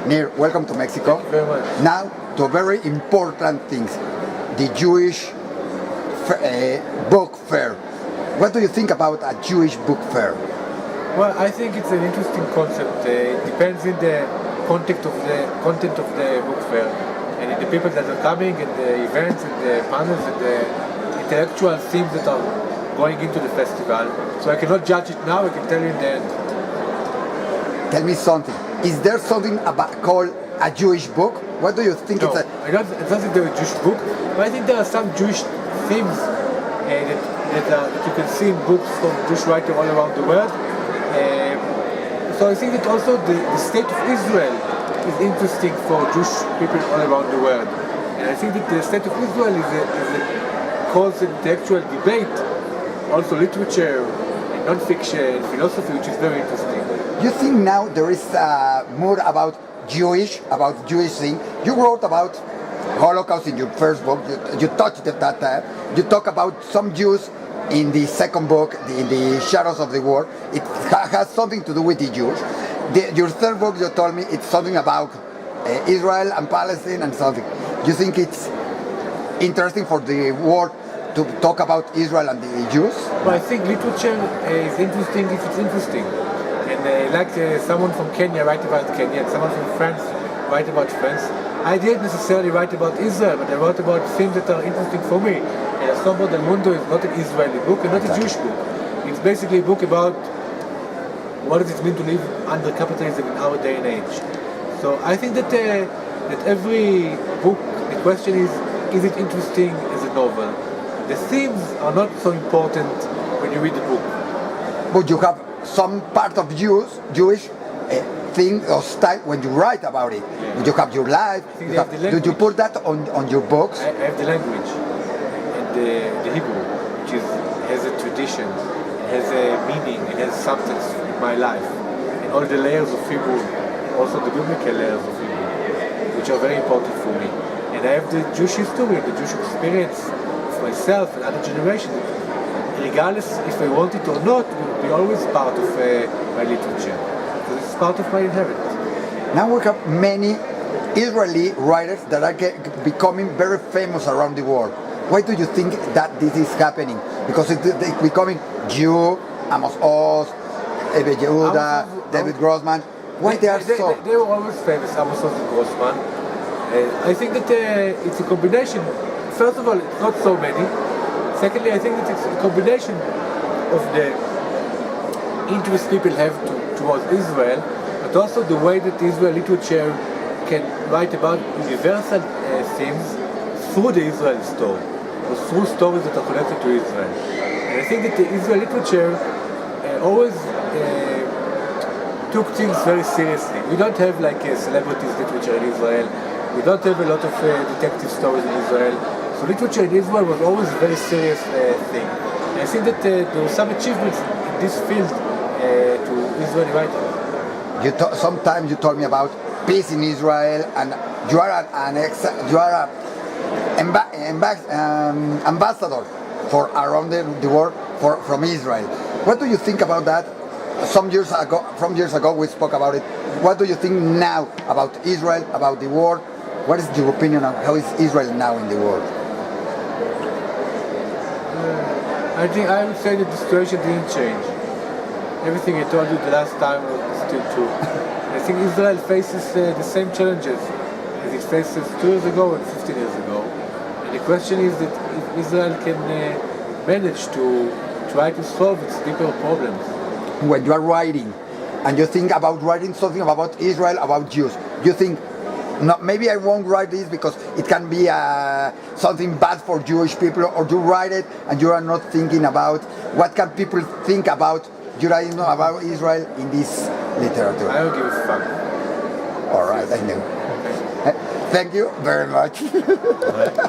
Nir, welcome to Mexico. Thank you very much. Now to very important things, the Jewish book fair. What do you think about a Jewish book fair? Well, I think it's an interesting concept. It depends in the content of the book fair, and in the people that are coming, and the events, and the panels, and the intellectual themes that are going into the festival. So I cannot judge it now. I can tell you in the end. Tell me something. Is there something called a Jewish book? What do you think No, it's a... I don't think they're a Jewish book, but I think there are some Jewish themes that you can see in books from Jewish writers all around the world. So I think that also the state of Israel is interesting for Jewish people all around the world. And I think that the state of Israel is a cause of intellectual debate, also literature, and non-fiction, philosophy, which is very interesting. You think now there is more about Jewish thing? You wrote about Holocaust in your first book. You touched that. You talk about some Jews in the second book, in the Shadows of the War. It has something to do with the Jews. Your third book, you told me, it's something about Israel and Palestine and something. You think it's interesting for the world to talk about Israel and the Jews? Well, I think literature is interesting if it's interesting. And like someone from Kenya write about Kenya, and someone from France write about France. I didn't necessarily write about Israel, but I wrote about things that are interesting for me. And the Mundo is not an Israeli book and not a Jewish book. It's basically a book about what does it mean to live under capitalism in our day and age. So I think that every book, the question is it interesting as a novel? The themes are not so important when you read the book. But you have some part of Jewish thing or style when you write about it. Yeah. You have your life. Do you put that on your books? I have the language and the Hebrew, which has a tradition, has a meaning, it has substance in my life. And all the layers of Hebrew, also the biblical layers of Hebrew, which are very important for me. And I have the Jewish history, the Jewish experience of myself and other generations. Regardless if I want it or not, will be always part of my literature. So this is part of my inheritance. Now we have many Israeli writers that are becoming very famous around the world. Why do you think that this is happening? Because it's becoming Jew, Amos Oz, Ebe Yehuda, David Grossman. Why they are so? They were always famous, Amos Oz and Grossman. I think that it's a combination. First of all, it's not so many. Secondly, I think that it's a combination of the interest people have towards Israel, but also the way that Israel literature can write about universal themes through the Israel story, or through stories that are connected to Israel. And I think that the Israel literature always took things very seriously. We don't have like celebrities literature in Israel. We don't have a lot of detective stories in Israel. So literature in Israel was always a very serious thing. And I think that there were some achievements in this field to Israeli writers. Sometimes you told me about peace in Israel, and you are an ambassador for around the world from Israel. What do you think about that? From years ago we spoke about it. What do you think now about Israel, about the world? What is your opinion on how is Israel now in the world? I would say that the situation didn't change. Everything I told you the last time was still true. I think Israel faces the same challenges as it faces 2 years ago and 15 years ago. And the question is that if Israel can manage to try to solve its deeper problems. When you are writing, and you think about writing something about Israel, about Jews, you think, no, maybe I won't write this because it can be something bad for Jewish people, or you write it and you are not thinking about what can people think about Judaism, about Israel in this literature. I don't give a fuck. All right, I know. Thank you very much.